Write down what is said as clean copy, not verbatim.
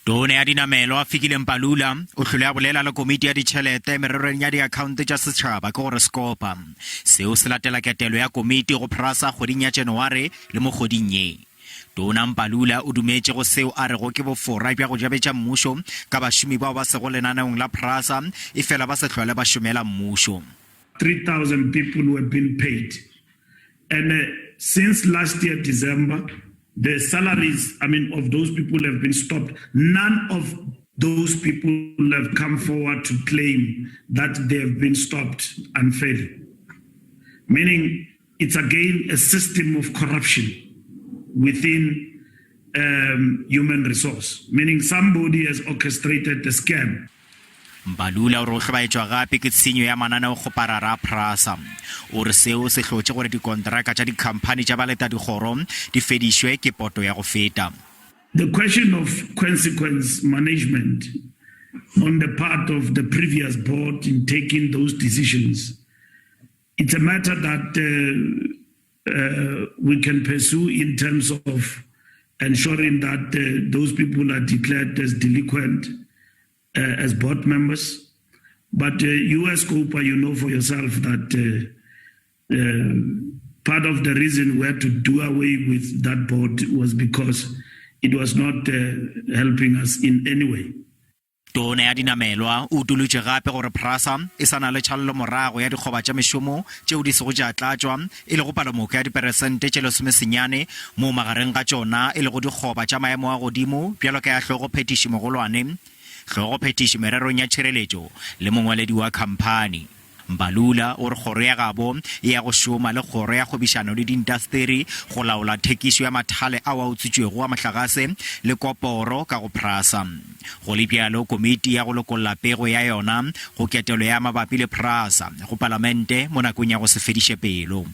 Tona ya Dinamelwa Fikile Mbabula o hlole a bolela le komiti ya ditjhelete mererong ya diakhaonte tša setšhaba ke gore skopa seo se latela ketelo ya komiti go PRASA kgweding ya January le mo kgweding ye. Tona Mbabula o dumetše go seo a rego ke bofora bja go jabetša mmušo ka bašomi bao ba sego lenaneong la PRASA e fela ba se hlole ba šomela mmušo. 3,000 people were being paid. And since last year, December, the salaries, of those people have been stopped. None of those people have come forward to claim that they have been stopped unfairly. Meaning, it's again a system of corruption within human resource. Meaning, somebody has orchestrated the scam. Mbabula o re o hlobaetšwa gape ke tshenyo ya mananeo go parara PRASA o re seo se hlotše gore dikontraka tša dikhamphani tša baleta dikgoro di fedišwe ke poto ya go feta. The question of consequence management on the part of the previous board in taking those decisions, it's a matter that we can pursue in terms of ensuring that those people are declared as delinquent as board members. But you as Scopa, you know for yourself that part of the reason we had to do away with that board was because it was not helping us in any way. Tona ya Dinamelwa o utulutswe gape gore PRASA e sana le tšhallo morago ya dikgoba tša mešomo tšeo di sego tša tlatšwa e le go palomoka ya diperesente tše 10 mo magareng ga tšona e le go dikgoba tša maemo a godimo bjalo ka ya hlogo phetiši mogolwane hlogo phetiši mererong ya tšhireletšo le mongwaledi wa khamphani. Mbabula o re kgoro ya gabo e ya go šoma le kgoro ya kgwebišano le diindasteri go laola thekišo ya mathale ao a utswitšwego a mohlagase le koporo ka go PRASA. Go le bjalo komiti ya go lokolola pego ya yona go ketelo ya mabapi le PRASA go palamente mo nakong ya go se fediše pelo.